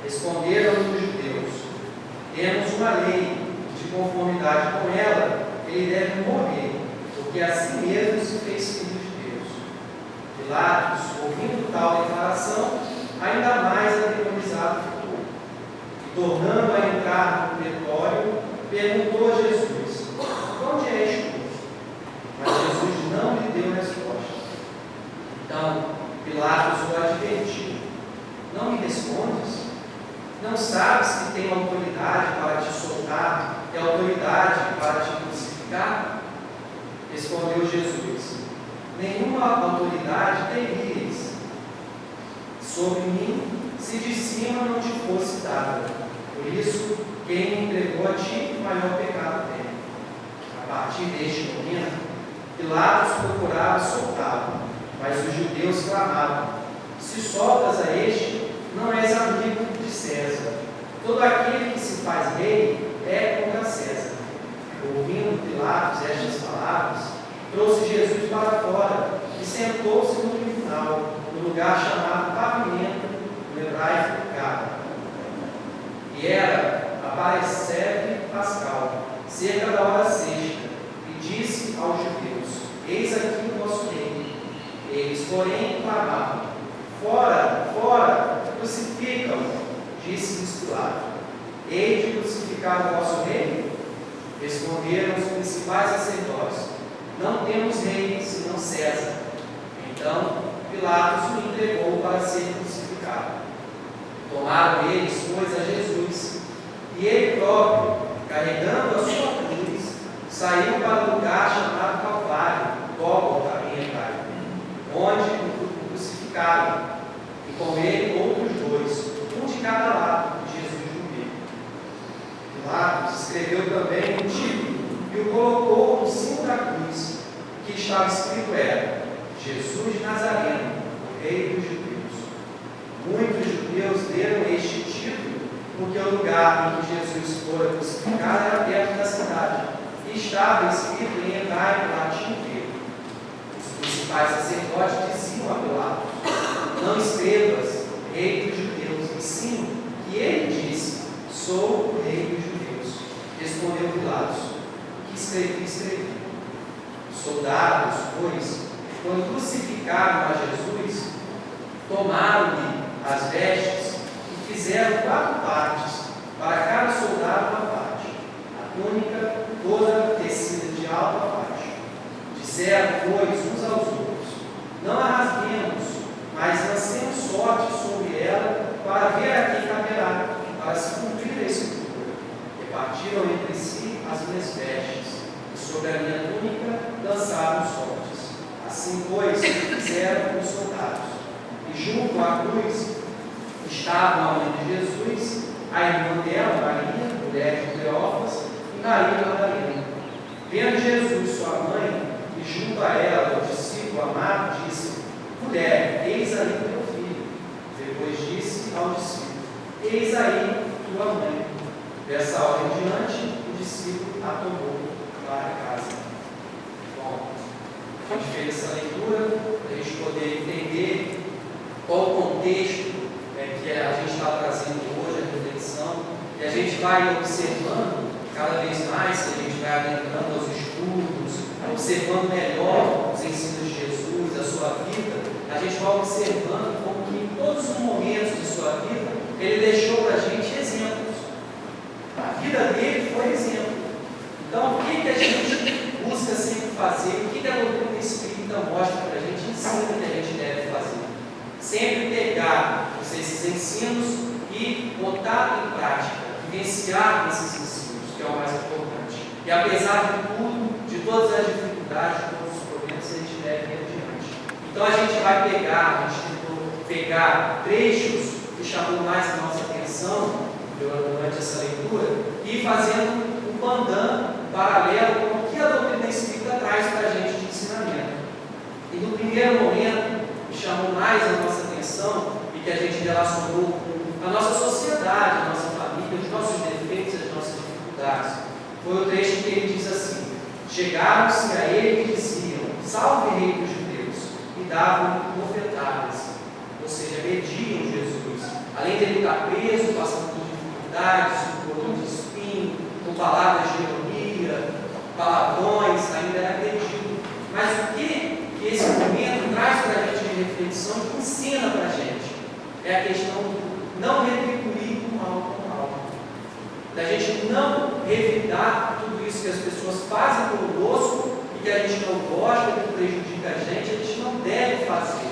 Responderam os judeus: temos uma lei, de conformidade com ela, ele deve morrer, porque assim mesmo se fez filho de Deus. Pilatos, ouvindo tal declaração, ainda mais atemorizado ficou. E tornando a entrar no pretório, perguntou a Jesus: onde és tu? Mas Jesus não lhe deu resposta. Então Pilatos o advertiu: não me respondes? Não sabes que tenho autoridade para te soltar e autoridade para te crucificar? Respondeu Jesus: nenhuma autoridade teríeis sobre mim se de cima não te fosse dada. Por isso, quem me entregou a ti, maior pecado tem. A partir deste momento, Pilatos procurava soltá-lo, mas os judeus clamavam: se soltas a este, não és amigo de César. Todo aquele que se faz rei é contra César. Ouvindo Pilatos estas palavras, trouxe Jesus para fora e sentou-se no tribunal, no lugar chamado Pavimento, no hebraico Gaba. E era a Parasceve Pascal, cerca da hora sexta, e disse aos judeus: eis aqui o vosso rei. Eles, porém, clamavam: fora, fora, crucificam-o. Disse-lhes Pilato: hei de crucificar o vosso rei? Responderam os principais sacerdotes: não temos rei, senão César. Então Pilatos o entregou para ser crucificado. Tomaram eles, pois, a Jesus, e ele próprio, carregando a sua cruz, saiu para o lugar chamado Calvário, Gólgota em hebraico, onde o crucificaram, e com ele outros dois, um de cada lado, de Jesus no meio. Pilatos escreveu também um título e o colocou no cimo da cruz. O que estava escrito era: Jesus de Nazareno, o Rei dos Judeus. Muitos judeus leram este título porque o lugar em que Jesus fora crucificado era perto da cidade e estava escrito em hebraico, latim e grego. Os principais sacerdotes diziam a Pilatos: não escrevas Rei dos Judeus, e sim que ele disse: sou o Rei dos Judeus. Respondeu Pilatos: o que escrevi? Os soldados, pois, quando crucificaram a Jesus, tomaram-lhe as vestes e fizeram 4 partes, para cada soldado uma parte, a túnica toda tecida de alto a baixo. Disseram, pois, uns aos outros: não a rasguemos, mas lancemos sorte sobre ela, para ver a quem caberá, para se cumprir a escritura. Repartiram entre si as minhas vestes, e sobre a minha túnica lançaram sortes. Assim, pois, fizeram os soldados. E junto à cruz estavam a mãe de Jesus, a irmã dela, Maria, mulher de Cleófas, e Maria Madalena. Vendo Jesus, sua mãe, e junto a ela o discípulo amado, disse: mulher, eis aí o teu filho. Depois disse ao discípulo: eis aí tua mãe. Dessa hora em diante, o discípulo a tomou para casa. Bom, a gente fez essa leitura para a gente poder entender qual o contexto que a gente está trazendo hoje, a reflexão, e a gente vai observando cada vez mais, que a gente vai adentrando aos estudos, observando melhor os ensinos de Jesus, a sua vida, a gente vai observando como que em todos os momentos de sua vida, ele deixou para a gente exemplos. A vida dele foi exemplo. Então, o que a gente busca sempre fazer, o que a doutrina espírita mostra para a gente, ensina que a gente deve fazer? Sempre pegar esses ensinos e botar em prática, vivenciar esses ensinos, que é o mais importante. E apesar de tudo, de todas as dificuldades, de todos os problemas, a gente deve ir adiante. Então a gente vai pegar, a gente tentou pegar trechos que chamam mais a nossa atenção durante essa leitura e fazendo um pandan paralelo com o que a doutrina espírita traz para a gente de ensinamento. E no primeiro momento, que chamou mais a nossa atenção e que a gente relacionou com a nossa sociedade, a nossa família, os nossos defeitos, as nossas dificuldades, foi o trecho que ele diz assim: chegaram-se a ele e diziam: salve Rei dos Judeus, e davam-lhe bofetadas, ou seja, mediam Jesus, Além de ele estar preso, passando por dificuldades, por cordões de espinho, com palavras de ironia, palavrões, ainda era agredido. Mas o que esse momento traz para a gente de reflexão, que ensina para a gente, é a questão do não retribuir o mal com o mal. Da gente não revidar tudo isso que as pessoas fazem conosco e que a gente não gosta, que prejudica a gente não deve fazer.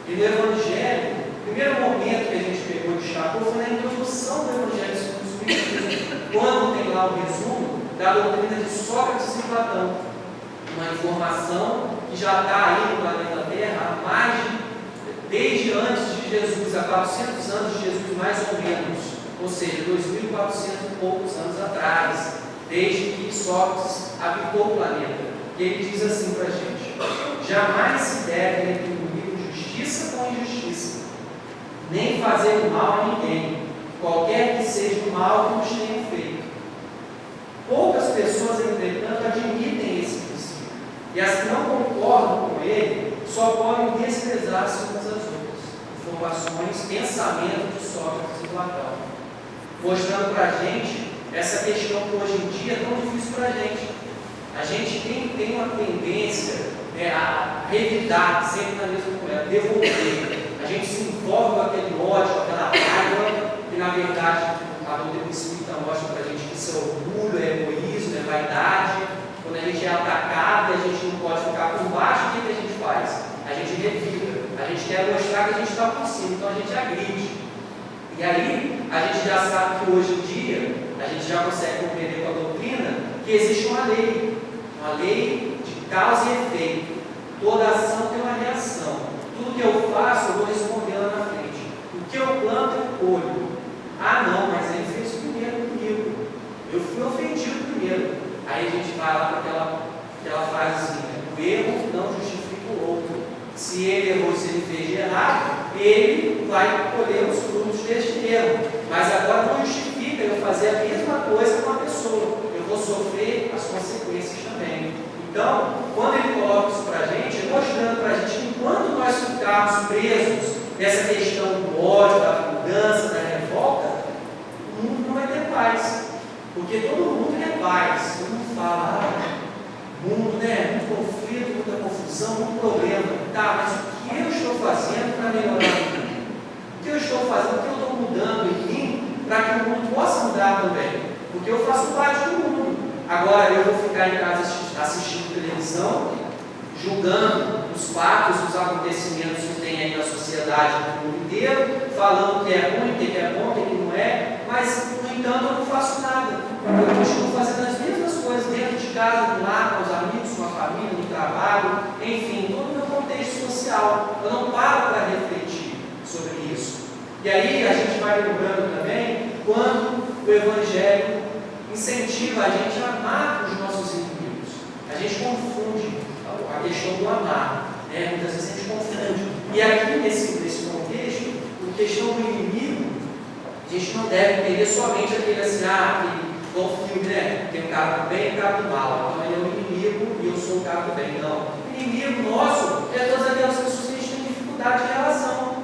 E no Evangelho, o primeiro momento que a gente pegou de destacou foi na introdução do Evangelho segundo o Espiritismo, quando tem lá o resumo da doutrina de Sócrates e Platão. Uma informação que já está aí no planeta Terra desde antes de Jesus, há 400 anos de Jesus, mais ou menos, ou seja, 2.400 e poucos anos atrás, desde que Sócrates habitou o planeta. E ele diz assim para a gente: jamais se deve retribuir justiça com injustiça, nem fazer o mal a ninguém, qualquer que seja o mal que nos tenha feito. Poucas pessoas, entretanto, admitem esse princípio, e as que não concordam com ele só podem desprezar-se umas às outras. Informações, pensamento de Sócrates e Platão, mostrando para a gente essa questão que hoje em dia é tão difícil para a gente. A gente tem uma tendência a revidar sempre na mesma moeda, devolver. A gente se envolve com aquele ódio, com aquela raiva, que na verdade a doutrina espírita mostra para a gente que isso é orgulho, é egoísmo, é vaidade. Quando a gente é atacado e a gente não pode ficar por baixo, o que a gente faz? A gente revida, a gente quer mostrar que a gente está por cima, então a gente agride. E aí, a gente já sabe que hoje em dia, a gente já consegue compreender com a doutrina que existe uma lei de causa e efeito. Toda ação tem uma reação. Tudo que eu faço, eu vou responder lá na frente. O que eu planto, eu colho. Ah, não, mas ele fez primeiro comigo. Eu fui ofendido primeiro. Aí a gente vai lá para aquela frase assim: o erro não justifica o outro. Se ele errou, se ele fez de errado, ele vai colher os frutos deste erro. Mas agora não justifica eu fazer a mesma coisa com a pessoa. Eu vou sofrer as consequências também. Então, quando ele coloca isso para a gente, mostrando para a gente que enquanto nós ficarmos presos nessa questão do ódio, da vingança, da revolta, o mundo não vai ter paz. Porque todo mundo quer paz. Todo mundo fala, mundo, né? Muito conflito, muita confusão, muito problema. Tá, mas o que eu estou fazendo para melhorar o mundo? O que eu estou fazendo, o que eu estou mudando em mim para que o mundo possa mudar também? Porque eu faço parte do mundo. Agora eu vou ficar em casa assistindo televisão, julgando os fatos, os acontecimentos que tem aí na sociedade, no mundo inteiro, falando o que é ruim, o que é bom, o que não é, mas, no entanto, eu não faço nada. Eu continuo fazendo as mesmas coisas dentro de casa, do lar, com os amigos, com a família, no trabalho, enfim, todo o meu contexto social. Eu não paro para refletir sobre isso. E aí a gente vai lembrando também quando o Evangelho incentiva a gente a amar os nossos inimigos. A gente confunde a questão do amar, né? Muitas vezes a gente confunde. E aqui nesse contexto, a questão do inimigo, a gente não deve entender somente aquele assim, igual filme, né? Tem um cara do bem e um cara do mal. Então ele é o inimigo e eu sou o cara do bem. Não. O inimigo nosso é todas aquelas pessoas que a gente tem dificuldade de relação,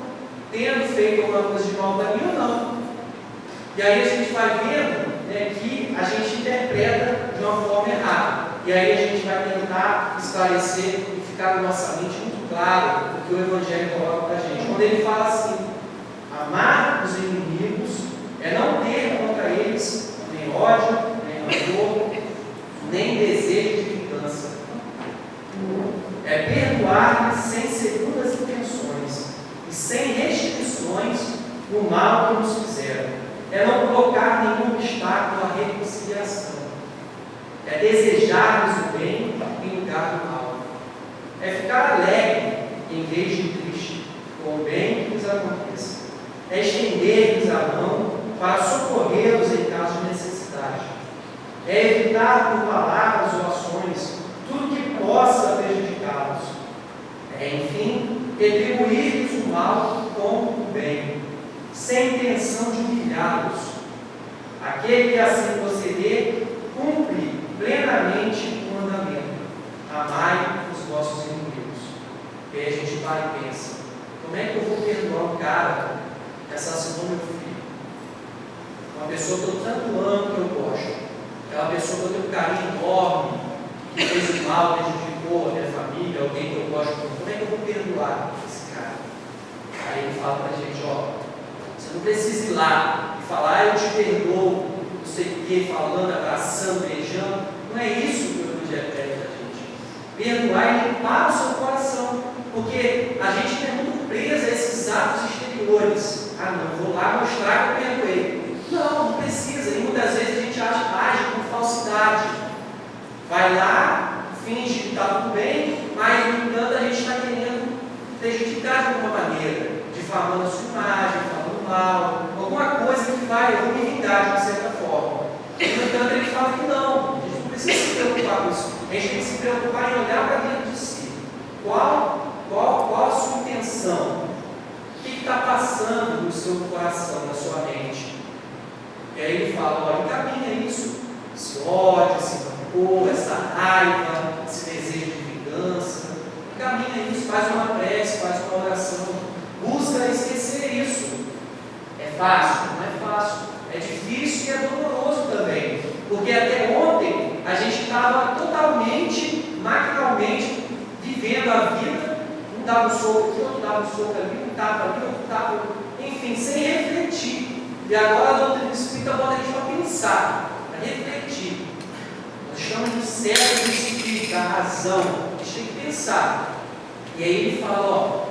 tendo feito alguma coisa de mal para mim ou não. E aí a gente vai vendo, né, que a gente interpreta de uma forma errada. E aí a gente vai tentar esclarecer e ficar na nossa mente muito claro o que o Evangelho coloca para a gente. Quando ele fala assim, amar os inimigos é não ter contra eles nem ódio, nem amor, nem desejo de vingança. É perdoar sem segundas intenções e sem restrições do mal que nos fizeram. É não colocar nenhum obstáculo à reconciliação. É desejarmos o bem em lugar do mal. É ficar alegre em vez de triste com o bem que nos aconteça. É estender-lhes a mão para socorrê-los em caso de necessidade. É evitar por palavras ou ações tudo que possa prejudicá-los. É, enfim, retribuir-lhes o mal com o bem, sem intenção de humilhá-los. Aquele que assim proceder, cumpre plenamente o mandamento: amai os vossos inimigos. E aí a gente para e pensa: como é que eu vou perdoar um cara que assassinou meu filho. Uma pessoa que eu tanto amo, que eu gosto. Aquela pessoa que eu tenho um carinho enorme, que fez o mal, prejudicou a minha família, alguém que eu gosto muito. Como é que eu vou perdoar esse cara? Aí ele fala pra gente, ó, você não precisa ir lá e falar, eu te perdoo, não sei o que, falando, abraçando, beijando. Não é isso que o Evangelho pede da gente. Perdoar e limpar o seu coração. Porque a gente é muito preso a esses atos exteriores. Ah, não, vou lá mostrar que eu perdoei. Não, não precisa. E muitas vezes a gente age com falsidade. Vai lá, finge que está tudo bem, mas no entanto a gente está querendo prejudicar de alguma maneira, difamando a sua imagem, falando mal, alguma coisa que vai vingar de certa forma. E no entanto ele fala que não, a gente não precisa se preocupar com isso. A gente tem que se preocupar em olhar para dentro de si. Qual a sua intenção? O que está passando no seu coração, na sua mente? E aí ele fala, olha, encaminha isso, esse ódio, esse rancor, essa raiva, esse desejo de vingança. Encaminha isso, faz uma prece, faz uma oração. Busca esquecer isso. É fácil? Não é fácil. É difícil e é doloroso também. Porque até ontem a gente estava totalmente, maquinalmente, vivendo a vida. Um dava um soco aqui, outro dava um soco ali, um tapa ali, outro tapa, enfim, sem refletir. E agora a doutrina espírita bota a gente para pensar, para refletir. Nós estamos no cérebro espírita, da razão. A gente tem que pensar. E aí ele fala, ó,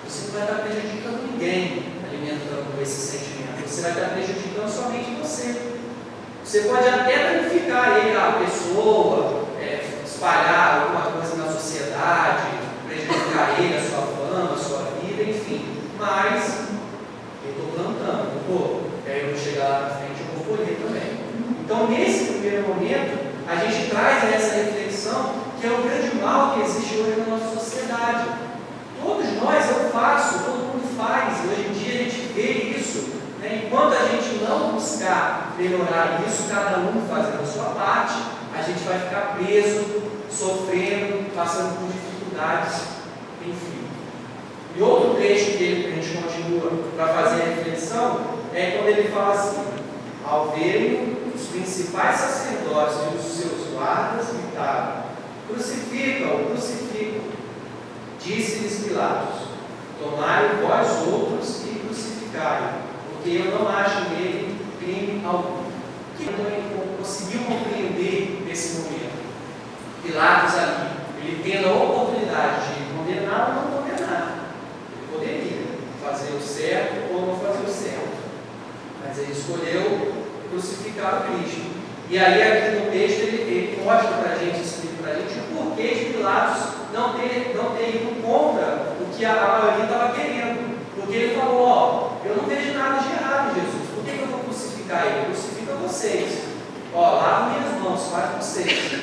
você não vai estar prejudicando ninguém alimentando esse sentimento. Você vai estar prejudicando somente você. Você pode até danificar ele, a pessoa, espalhar alguma coisa na sociedade, prejudicar ele, a sua fama, a sua vida, enfim. Mas eu estou plantando, aí eu vou chegar lá na frente e vou colher também. Então, nesse primeiro momento, a gente traz essa reflexão que é o grande mal que existe hoje na nossa sociedade. Todos nós, eu faço, todo mundo faz. Hoje em dia a gente vê isso. Enquanto a gente não buscar melhorar isso, cada um fazendo a sua parte, a gente vai ficar preso, sofrendo, passando por dificuldades, enfim. E outro trecho que a gente continua para fazer a reflexão é quando ele fala assim: ao verem os principais sacerdotes e os seus guardas gritaram: crucificam, crucificam. Disse-lhes Pilatos: tomai vós outros e crucificai, porque eu não acho nele crime algum. Quem não conseguiu compreender nesse momento? Pilatos ali, ele tendo a oportunidade de condenar ou não condenar. Ele poderia fazer o certo ou não fazer o certo, mas ele escolheu crucificar o Cristo. E aí aqui no texto ele mostra para a gente, explica para a gente o porquê de Pilatos não ter ido contra o que a maioria estava querendo. Porque ele falou, ó, eu não vejo nada de errado em Jesus, por que eu vou crucificar ele? Crucifica vocês. Ó, lava minhas mãos, faz vocês.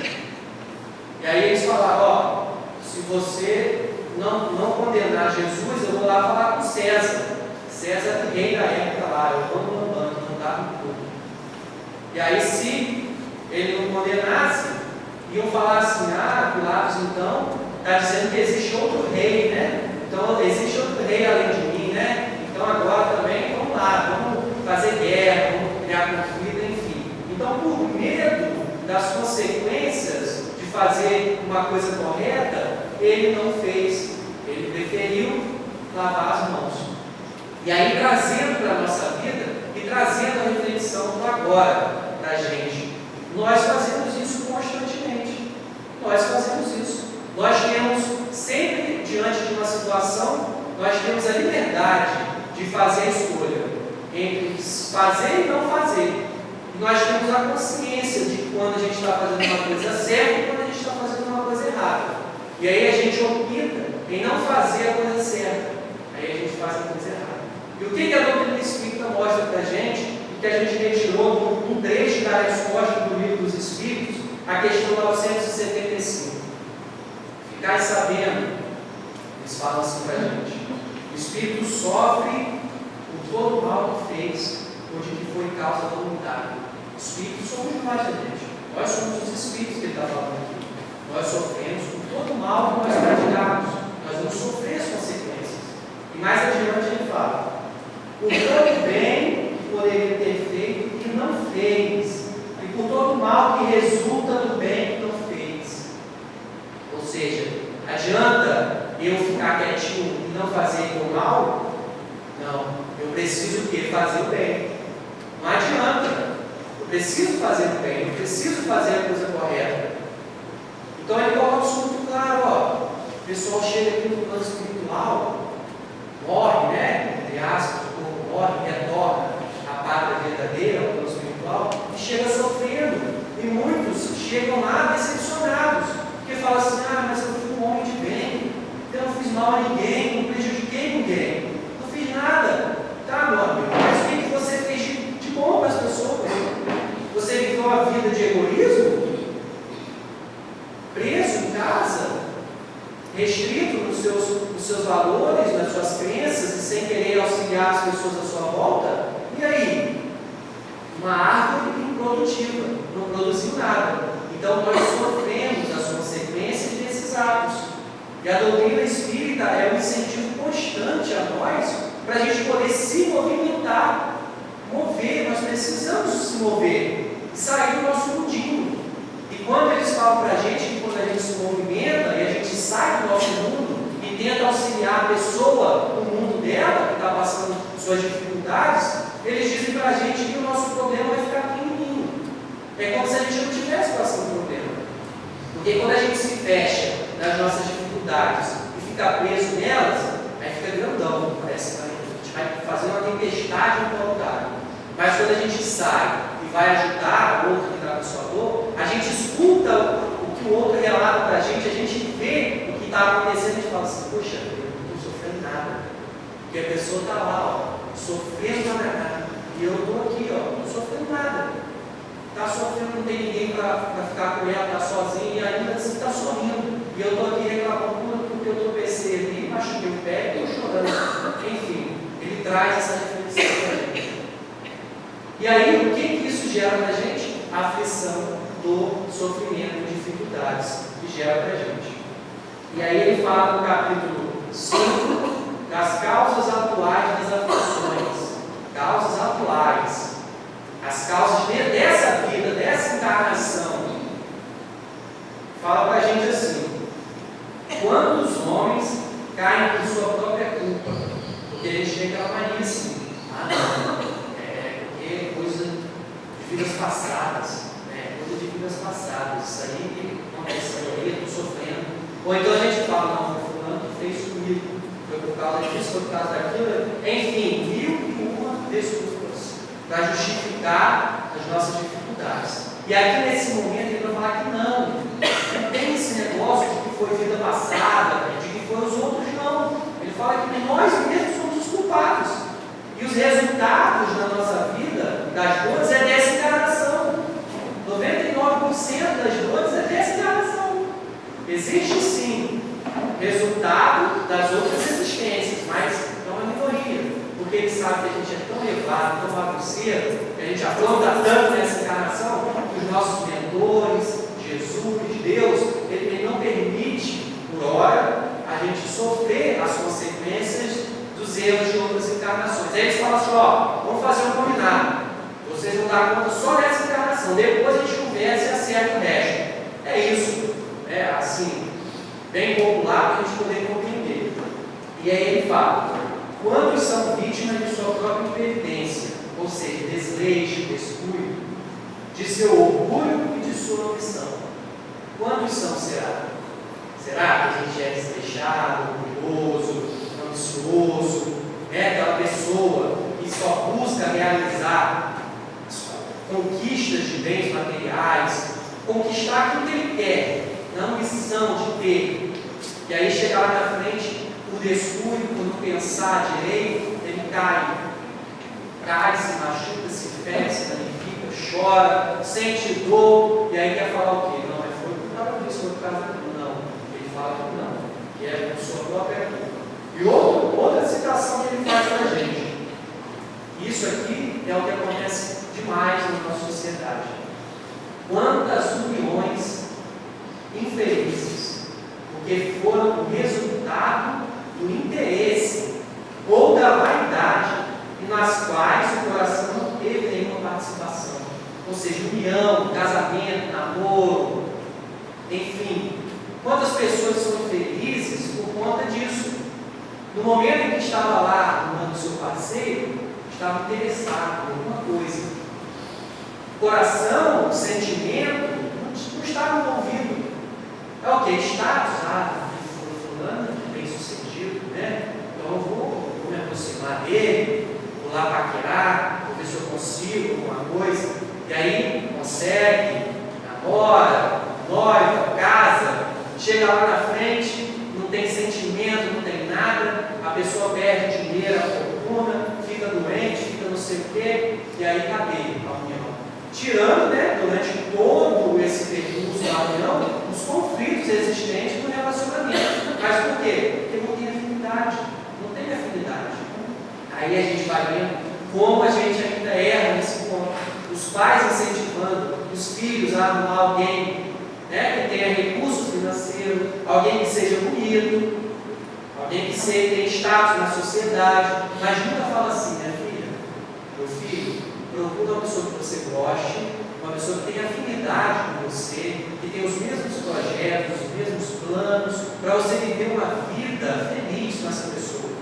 E aí eles falaram, ó, se você não condenar Jesus, eu vou lá falar com César. César, rei da época lá, eu vou no mandando, mandava tudo. E aí se ele não condenasse, iam falar assim, Pilatos então está dizendo que existe outro rei, né? Então existe outro rei além de mim, né? Então agora também vamos lá, vamos fazer guerra, vamos criar conflito, enfim. Então por medo das consequências de fazer uma coisa correta, ele não fez, ele preferiu lavar as mãos. E aí trazendo para a nossa vida e trazendo a reflexão do agora para a gente, nós fazemos isso constantemente. Nós fazemos isso. Nós temos sempre diante de uma situação, nós temos a liberdade de fazer a escolha entre fazer e não fazer. E nós temos a consciência de quando a gente está fazendo uma coisa certa e quando a gente está fazendo uma coisa errada. E aí a gente opta em não fazer a coisa certa. Aí a gente faz a coisa errada. E o que a doutrina espírita mostra para a gente, e que a gente retirou num trecho da resposta do Livro dos Espíritos, a questão 975. Ficai sabendo, eles falam assim para a gente: o Espírito sofre por todo o mal que fez, ou de que foi causa voluntária. O Espírito somos nós, gente. Nós somos os Espíritos que ele está falando aqui. Nós sofremos por todo o mal que nós praticamos. Nós vamos sofrer as consequências. E mais adiante ele fala: por todo bem que poderia ter feito e não fez, e por todo mal que resulta do bem que não fez. Ou seja, adianta eu ficar quietinho e não fazer o mal? Não, eu preciso o quê? Fazer o bem. Não adianta. Eu preciso fazer o bem, eu preciso fazer a coisa correta. Então ele coloca isso muito claro, ó. O pessoal chega aqui no plano espiritual, morre, né? Entre aspas, o corpo morre, retorna a pátria verdadeira, o plano espiritual, e chega sofrendo. E muitos chegam lá decepcionados, porque falam assim, mas eu fui um homem de bem, eu não fiz mal a ninguém, não prejudiquei ninguém, não fiz nada. Tá, meu amigo, mas o que você fez de bom para as pessoas? Você viveu uma vida de egoísmo? Preso em casa? Restrito nos seus valores, nas suas crenças, e sem querer auxiliar as pessoas à sua volta? E aí? Uma árvore improdutiva, não produziu nada. Então nós sofremos as consequências desses atos. E a doutrina espírita é um incentivo constante a nós para a gente poder se movimentar, mover. Nós precisamos se mover, sair do nosso mundinho. E quando eles falam para a gente que quando a gente se movimenta e a gente sai do nosso mundo e tenta auxiliar a pessoa no mundo dela, que está passando suas dificuldades, eles dizem para a gente que o nosso problema vai ficar pequenininho. É como se a gente não estivesse passando problema. Porque quando a gente se fecha nas nossas dificuldades e fica preso nelas, aí fica grandão, parece que a gente vai fazer uma tempestade no tal lugar. Mas quando a gente sai e vai ajudar o outro que está com sua dor, a gente escuta o que o outro relata para a gente vê o que está acontecendo e a gente fala assim, poxa, eu não estou sofrendo nada. Porque a pessoa está lá, sofrendo nada. E eu estou aqui, não sofrendo nada. Está sofrendo, não tem ninguém para ficar com ela, está sozinha e ainda assim está sorrindo. E eu estou aqui reclamando porque eu tropecei ali, machuquei o pé e estou chorando. Enfim, ele traz essa reflexão para a gente. E aí, o que isso gera para a gente? A aflição, dor, sofrimento, dificuldades que gera para a gente. E aí ele fala no capítulo 5 das causas atuais das aflições. Causas atuais. As causas dessa vida, dessa encarnação. Fala para a gente assim: quantos homens caem por sua própria culpa? Porque a gente tem aquela mania assim, porque é coisa de vidas passadas, coisa de vidas passadas, isso aí aconteceu aí, eu estou sofrendo. Ou então a gente fala, não, foi fulano que fez comigo, foi por causa disso, foi por causa daquilo, enfim, 1001 desculpas para justificar as nossas dificuldades. E aqui nesse momento ele vai falar que não tem esse negócio de que foi vida passada, de que foi os outros, não. Ele fala que nós mesmos somos os culpados. E os resultados da nossa vida, das dores, é dessa encarnação. 99% das dores é dessa encarnação. Existe sim resultado das outras existências, mas é uma minoria. Porque ele sabe que a gente é tão elevado, tão bagunceiro, que a gente afronta tanto nessa encarnação, que os nossos mentores, Jesus, Deus, ele não permite, por hora, a gente sofrer as consequências dos erros de outras encarnações. Aí eles falam assim, vamos fazer um combinado. Vocês vão dar conta só dessa encarnação, depois a gente conversa e acerta o resto. É isso. É assim, bem popular para a gente poder compreender. E aí ele fala, quantos são vítimas de sua própria impertinência, ou seja, desleixo, descuido, de seu orgulho e de sua ambição? Quantos são, será? Será que a gente é desleixado, orgulhoso, ambicioso, aquela pessoa que só busca realizar conquistas de bens materiais, conquistar aquilo que ele quer, na ambição de ter, e aí chegar lá na frente, por descuido, por não pensar direito, ele cai, se machuca, se fere, se danifica, chora, sente dor, e aí quer falar o quê? Não, mas foi por causa disso, foi por causa daquilo. Não, ele fala que não, que é por sua própria culpa. E outra citação que ele faz para a gente. Isso aqui é o que acontece demais na nossa sociedade. Quantas uniões infelizes, porque foram o resultado do interesse ou da vaidade, e na quais o coração não teve nenhuma participação. Ou seja, união, casamento, namoro, enfim. Quantas pessoas são infelizes por conta disso? No momento em que estava lá arrumando seu parceiro, estava interessado em alguma coisa. Coração, sentimento, não estava envolvido. É o que? Status, fulano bem sucedido, né? Então eu vou me aproximar dele, vou lá paquerar, vou ver se eu consigo alguma coisa. E aí consegue, namora, noiva, casa, chega lá na frente, não tem sentimento, não tem nada, a pessoa perde dinheiro, a fortuna, fica doente, fica não sei o quê, e aí cadê a união? Tirando, né, durante todo esse percurso da união, os conflitos existentes no relacionamento. Mas por quê? Porque não tem afinidade. Não tem afinidade. Aí a gente vai vendo como a gente ainda erra nesse ponto. Os pais incentivando os filhos a arrumar alguém, né, que tenha recurso financeiro, alguém que seja bonito, alguém que tenha status na sociedade, mas nunca fala assim, né, filha? Meu filho, procura uma pessoa que você goste, uma pessoa que tenha afinidade com você, que tenha os mesmos projetos, os mesmos planos, para você viver uma vida feliz com essa pessoa.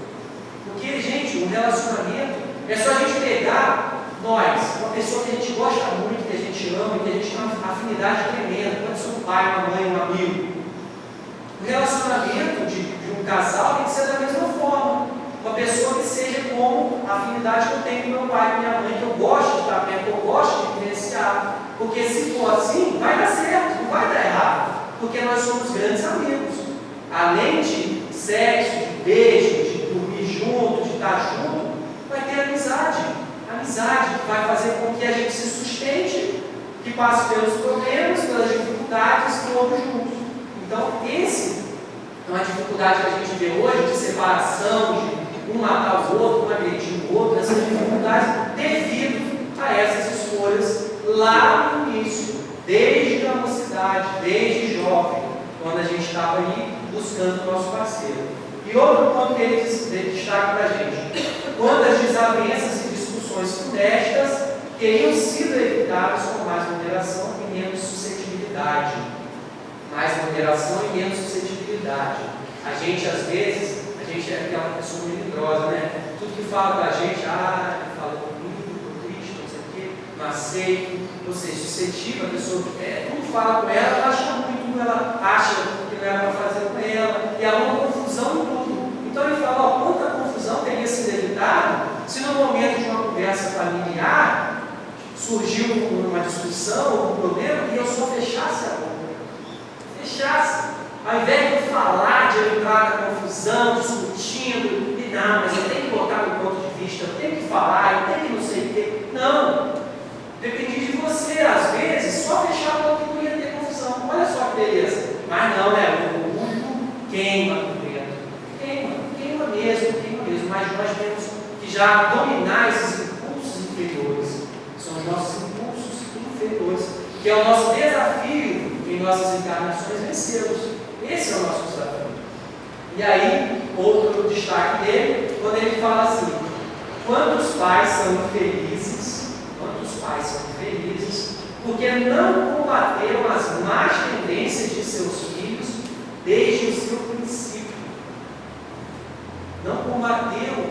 Porque, gente, um relacionamento é só a gente pegar nós, uma pessoa que a gente gosta muito, que a gente ama, que a gente tem uma afinidade tremenda, pode ser um pai, uma mãe, um amigo. O relacionamento de um casal tem que ser da mesma forma. Uma pessoa que seja como a afinidade que eu tenho com meu pai, com minha mãe, que eu gosto de estar perto, que eu gosto de vivenciar. Porque se for assim, vai dar certo, não vai dar errado. Porque nós somos grandes amigos. Além de sexo, de beijo, de dormir junto, de estar junto, vai ter amizade. Amizade que vai fazer com que a gente se sustente, que passe pelos problemas, pelas dificuldades, todos juntos. Então, esse é uma dificuldade que a gente vê hoje de separação, de um matar o outro, um agredir o outro, essas dificuldades devido a essas escolhas lá no início, desde a mocidade, desde jovem, quando a gente estava aí buscando o nosso parceiro. E outro ponto que ele destaca para a gente: quantas desavenças e discussões funestas teriam sido evitadas com mais moderação e menos suscetibilidade. Mais moderação e menos suscetibilidade. A gente, às vezes, é aquela pessoa melindrosa, né? Tudo que fala para a gente, fala comigo, estou triste, não sei o quê, não aceito. Ou seja, suscetível, a pessoa tudo fala com ela, ela acha muito, ela acha que não era para fazer com ela, e há uma confusão em tudo. Então ele fala, quanta confusão teria sido evitada se no momento de uma conversa familiar surgiu uma discussão, um problema, e eu só fechasse a boca. Ao invés de falar, de eu entrar na confusão, discutindo, e não, mas eu tenho que botar meu ponto de vista, eu tenho que falar, eu tenho que não sei o quê. Não, depende de você. Às vezes, só fechar a boca não ia ter confusão. Olha só que beleza. Mas não, né? O orgulho queima por dentro. Queima mesmo. Mas nós temos que já dominar esses impulsos inferiores. São os nossos impulsos inferiores, que é o nosso desafio em nossas encarnações vencermos. Esse é o nosso desafio. E aí, outro destaque dele, quando ele fala assim: quantos pais são infelizes, porque não combateram as más tendências de seus filhos desde o seu princípio. Não combateram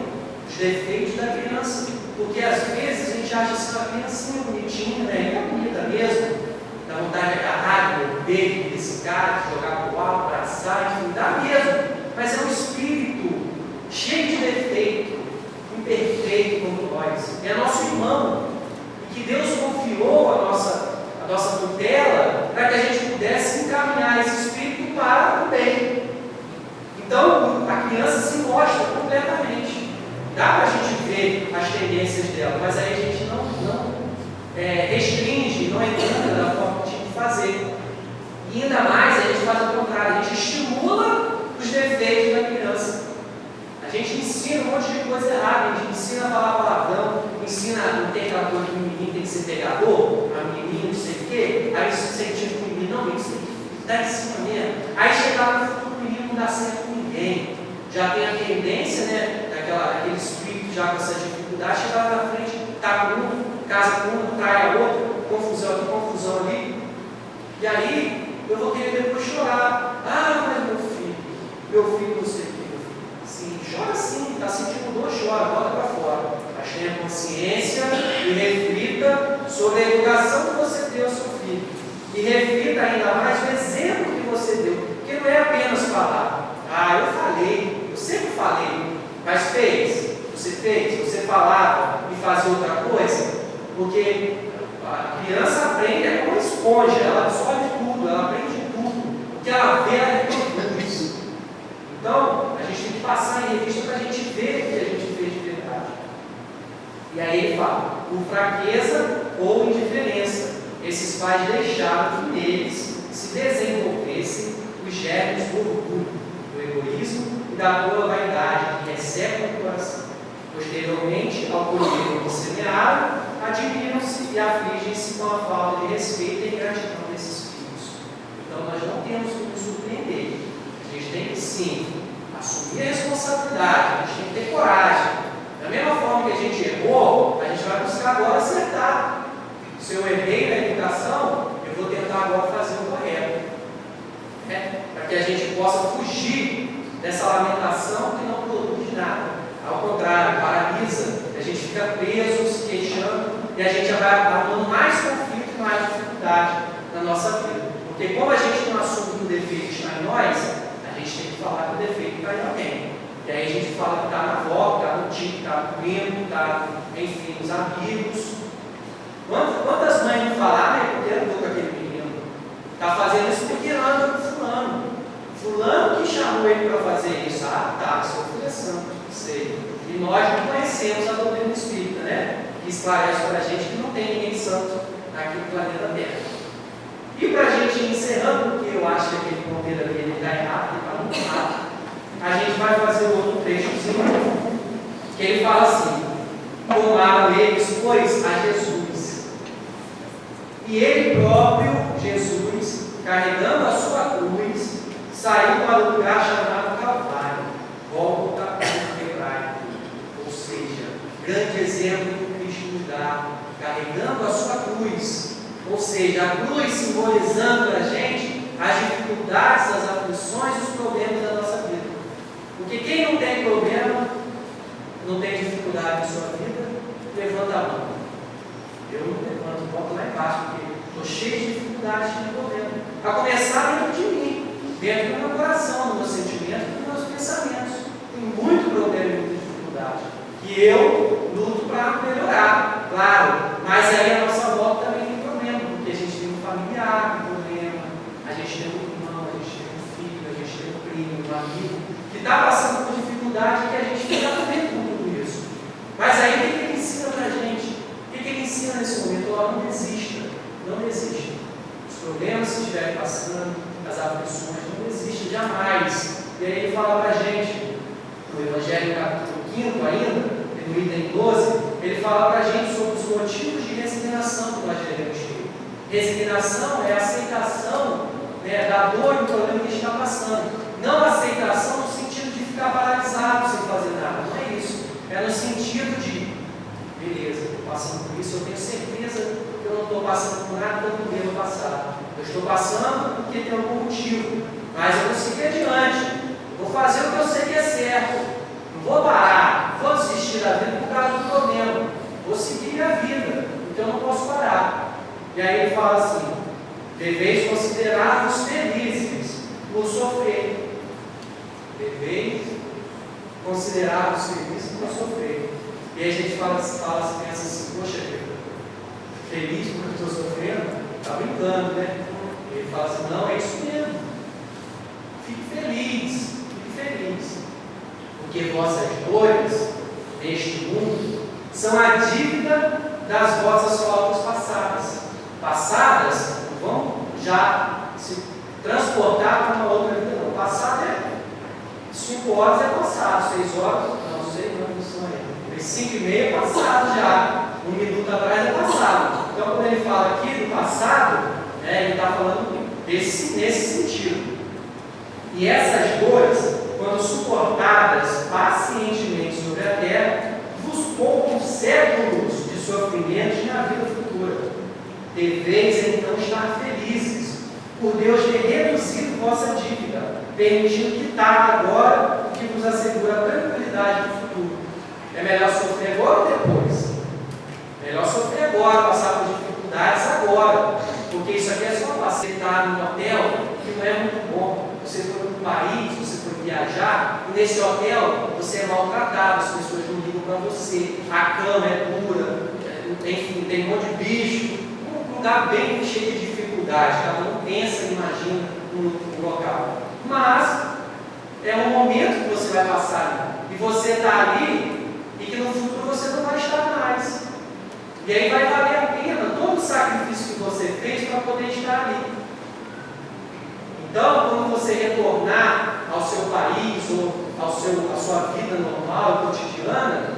os defeitos da criança, porque às vezes a gente acha assim, uma criancinha bonitinha, né? É bonita mesmo. Dá vontade de agarrar no peito desse cara, de jogar pro alto, abraçar, enfim, dá mesmo. Mas é um espírito cheio de defeito, imperfeito como nós. É nosso irmão. E que Deus confiou a nossa tutela para que a gente pudesse encaminhar esse espírito para o bem. Então, a criança se mostra completamente. Dá para a gente ver as tendências dela, mas aí a gente não restringe, não educa da forma que tinha que fazer. E ainda mais, a gente faz o contrário, a gente estimula os defeitos da criança. A gente ensina um monte de coisa errada, a gente ensina a falar palavrão, ensina a não ter aquela coisa que o menino tem que ser pegador, a menininha, não sei o quê, aí isso incentiva o menino, não, menino, você tem que dar em cima mesmo. Aí chega lá no futuro, o menino não dá certo com ninguém. Já tem a tendência, né, daquele espírito já com essa dificuldade dificuldade, chega lá na frente, está com um, casa com um, trai a outro, confusão aqui, confusão ali. E aí, eu vou querer depois chorar. Ah, mas meu filho não sei o que. Sim, chora sim, está sentindo dor, chora, bota para fora. Mas tenha consciência e reflita sobre a educação que você deu ao seu filho. E reflita ainda mais o exemplo que você deu. Porque não é apenas falar. Ah, eu falei, eu sempre falei. Mas fez? Você fez? Você falava e fazia outra coisa? Porque a criança aprende, é como uma esponja, ela absorve tudo, ela aprende tudo. O que ela vê, ela reproduz. Então, a gente tem que passar em revista para a gente ver o que a gente fez de verdade. E aí ele fala, por fraqueza ou indiferença, esses pais deixaram que neles se desenvolvessem os germes do orgulho, do egoísmo e da boa vaidade que ressecam o coração. Posteriormente, ao colher o que semearam, admiram-se e afligem-se com a falta de respeito e gratidão desses filhos. Então, nós não temos que nos surpreender. A gente tem que, sim, assumir a responsabilidade, a gente tem que ter coragem. Da mesma forma que a gente errou, a gente vai buscar agora acertar. Se eu errei na educação, eu vou tentar agora fazer o correto. Para que a gente possa fugir dessa lamentação que não produz nada. Ao contrário, paralisa, a gente fica preso, se queixando, e a gente vai arrumando mais conflito e mais dificuldade na nossa vida. Porque como a gente não assume que o defeito está em nós, a gente tem que falar que o defeito está em alguém. E aí a gente fala que está na avó, está no tio, está no primo, está, enfim, nos amigos. Quantas mães não falaram, porque eu estou com aquele menino? Está fazendo isso porque anda com fulano. Fulano que chamou ele para fazer isso. Ah, tá, sou filha santa, não sei. E nós não conhecemos a doutrina espírita, né? Que esclarece para a gente que não tem ninguém santo aqui no planeta Terra. E para a gente ir encerrando, porque eu acho que aquele ponteiro ali está errado, ele está muito errado, a gente vai fazer o outro trechozinho, que ele fala assim: tomaram eles, pois, a Jesus. E ele próprio, Jesus, carregando a sua cruz, saiu para o lugar chamado Calvário, Gólgota em hebraico. Ou seja, grande exemplo que Cristo nos dá, carregando a sua cruz. Ou seja, a cruz simbolizando para a gente as dificuldades, as aflições e os problemas da nossa vida. Porque quem não tem problema, não tem dificuldade em sua vida, levanta a mão. Eu não levanto, boto lá embaixo, porque estou cheio de dificuldades, de problema. A começar dentro de mim, dentro do meu coração, do meu sentimento e dos meus pensamentos. Tem muito problema e muita dificuldade. E eu luto para melhorar, claro. Mas aí a nossa volta também tem problema, porque a gente tem um familiar com problema, a gente tem um irmão, a gente tem um filho, a gente tem um primo, um amigo, que está passando por dificuldade e que a gente fica atento com tudo isso. Mas aí o que ele ensina para a gente? O que ele ensina nesse momento? Ó, não desista, não desista. Os problemas que estiverem passando, as aflições, não desista jamais. E aí ele fala para a gente, no Evangelho capítulo 5 ainda, no item 12, ele fala para a gente sobre os motivos de resignação que nós devemos ter. Resignação é a aceitação, né, da dor e do problema que a gente está passando. Não a aceitação no sentido de ficar paralisado sem fazer nada, não é isso. É no sentido de, beleza, estou passando por isso, eu tenho certeza que eu não estou passando por nada do meu passado. Eu estou passando porque tem algum motivo, mas eu vou seguir adiante, vou fazer o que eu sei que é certo, não vou parar, não vou desistir da vida por causa do problema, vou seguir a vida, então eu não posso parar. E aí ele fala assim: deveis considerar-vos felizes por sofrer. Deveis considerar-vos felizes por sofrer. E aí a gente pensa assim: poxa, feliz porque estou sofrendo? Está brincando, né? Ele fala assim: não, é isso mesmo. Fique feliz, porque vossas dores neste mundo são a dívida das vossas faltas passadas. Passadas vão já se transportar para uma outra vida. Não, passado é 5 horas é passado, 6 horas, não sei quantas são aí. 5:30 é passado já, 1 minuto atrás é passado. Então, quando ele fala aqui do passado, ele está falando nesse sentido. E essas dores, quando suportadas pacientemente sobre a terra, vos poupam séculos de sofrimentos na vida futura. Deveis então estar felizes, por Deus ter reduzido vossa dívida, permitindo quitar agora o que vos assegura a tranquilidade do futuro. É melhor sofrer agora ou depois? Melhor sofrer agora, passar por dificuldades agora, porque isso aqui é só você estar num hotel que não é muito bom. Você foi para um país, você foi viajar, e nesse hotel você é maltratado, as pessoas não ligam para você, a cama é dura, enfim, tem um monte de bicho, um lugar bem cheio de dificuldade, cada um pensa e imagina no local. Mas é um momento que você vai passar ali, e você está ali, e que no futuro você não vai estar mais. E aí vai valer a pena todo o sacrifício que você fez para poder estar ali. Então, quando você retornar ao seu país ou à sua vida normal, cotidiana,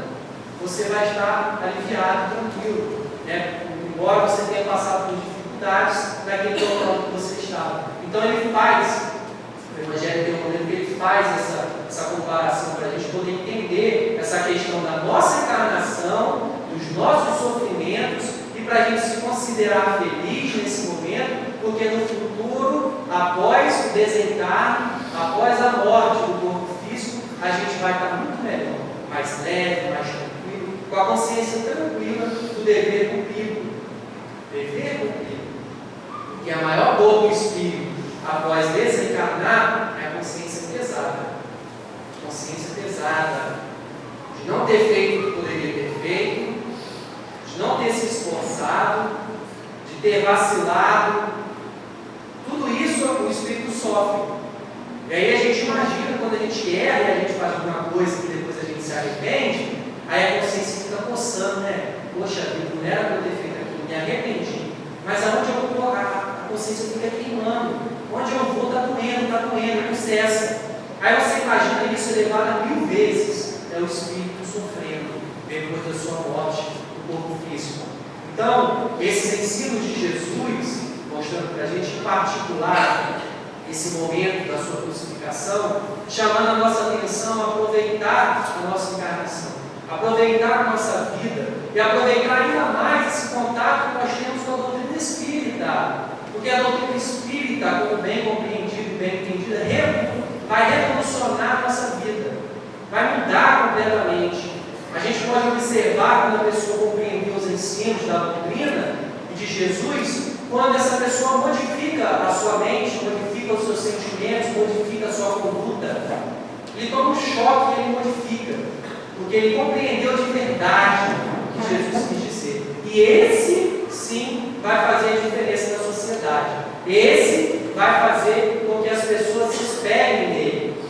você vai estar aliviado, tranquilo, né? Embora você tenha passado por dificuldades naquele local que você estava. Então ele faz, o Evangelho tem um momento que ele faz essa comparação para a gente poder entender essa questão da nossa encarnação, dos nossos sofrimentos, e para a gente se considerar feliz nesse momento, porque no futuro, após o desencarne, após a morte do corpo físico, a gente vai estar muito melhor, mais leve, mais tranquilo, com a consciência tranquila do dever cumprido. Dever cumprido. Porque a maior dor do espírito após desencarnar é a consciência pesada. Consciência pesada de não ter feito o que poderia ter feito, de não ter se esforçado, de ter vacilado. Tudo isso o espírito sofre. E aí a gente imagina quando a gente erra e a gente faz alguma coisa que depois a gente se arrepende, aí a consciência fica coçando, né? Poxa vida, não era para eu ter feito aquilo, me arrependi. Mas aonde eu vou, a consciência fica queimando. Onde eu vou está doendo, não cessa. Aí você imagina isso elevado a 1000 vezes. É o espírito sofrendo depois da sua morte do corpo físico. Então, esses ensinos de Jesus, mostrando para a gente em particular esse momento da sua crucificação, chamando a nossa atenção a aproveitar a nossa encarnação, aproveitar a nossa vida e aproveitar ainda mais esse contato que nós temos com a doutrina espírita, porque a doutrina espírita, como bem compreendida e bem entendida, vai revolucionar a nossa vida, vai mudar completamente. A gente pode observar quando a pessoa compreendeu os ensinos da doutrina e de Jesus, quando essa pessoa modifica a sua mente, modifica os seus sentimentos, modifica a sua conduta. Ele toma um choque e ele modifica, porque ele compreendeu de verdade o que Jesus quis dizer. E esse, sim, vai fazer a diferença na sociedade. Esse vai fazer com que as pessoas se espelhem nele,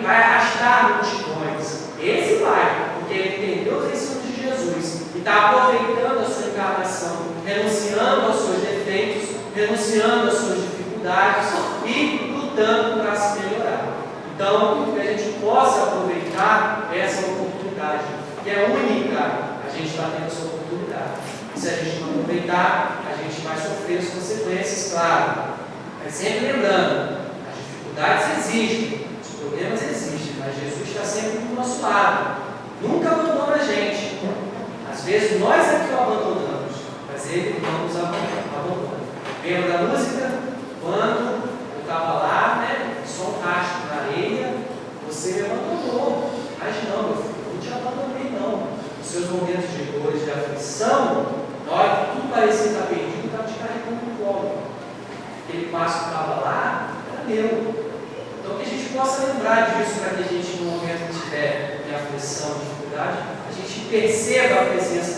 vai arrastar multidões. Esse vai, porque ele entendeu os ensinos de Jesus e está aproveitando a sua encarnação, renunciando aos seus defeitos, renunciando às suas dificuldades e lutando para se melhorar. Então, que a gente possa aproveitar essa oportunidade, que é única, a gente está tendo essa oportunidade. E se a gente não aproveitar, a gente vai sofrer as consequências, claro. Mas sempre lembrando, as dificuldades existem, os problemas existem, mas Jesus está sempre do nosso lado. Nunca abandona a gente. Às vezes nós é que o abandonamos, mas ele não nos abandona. Lembra da música? Quando eu estava lá, né, só um rastro na areia, você me abandonou. Mas não, meu filho, eu não te abandonei não. Os seus momentos de dor, de aflição, na hora que tudo parecia estar perdido, eu estava te carregando no colo. Aquele passo que estava lá era meu. Então que a gente possa lembrar disso para que a gente, no momento que estiver em aflição, dificuldade, a gente perceba a presença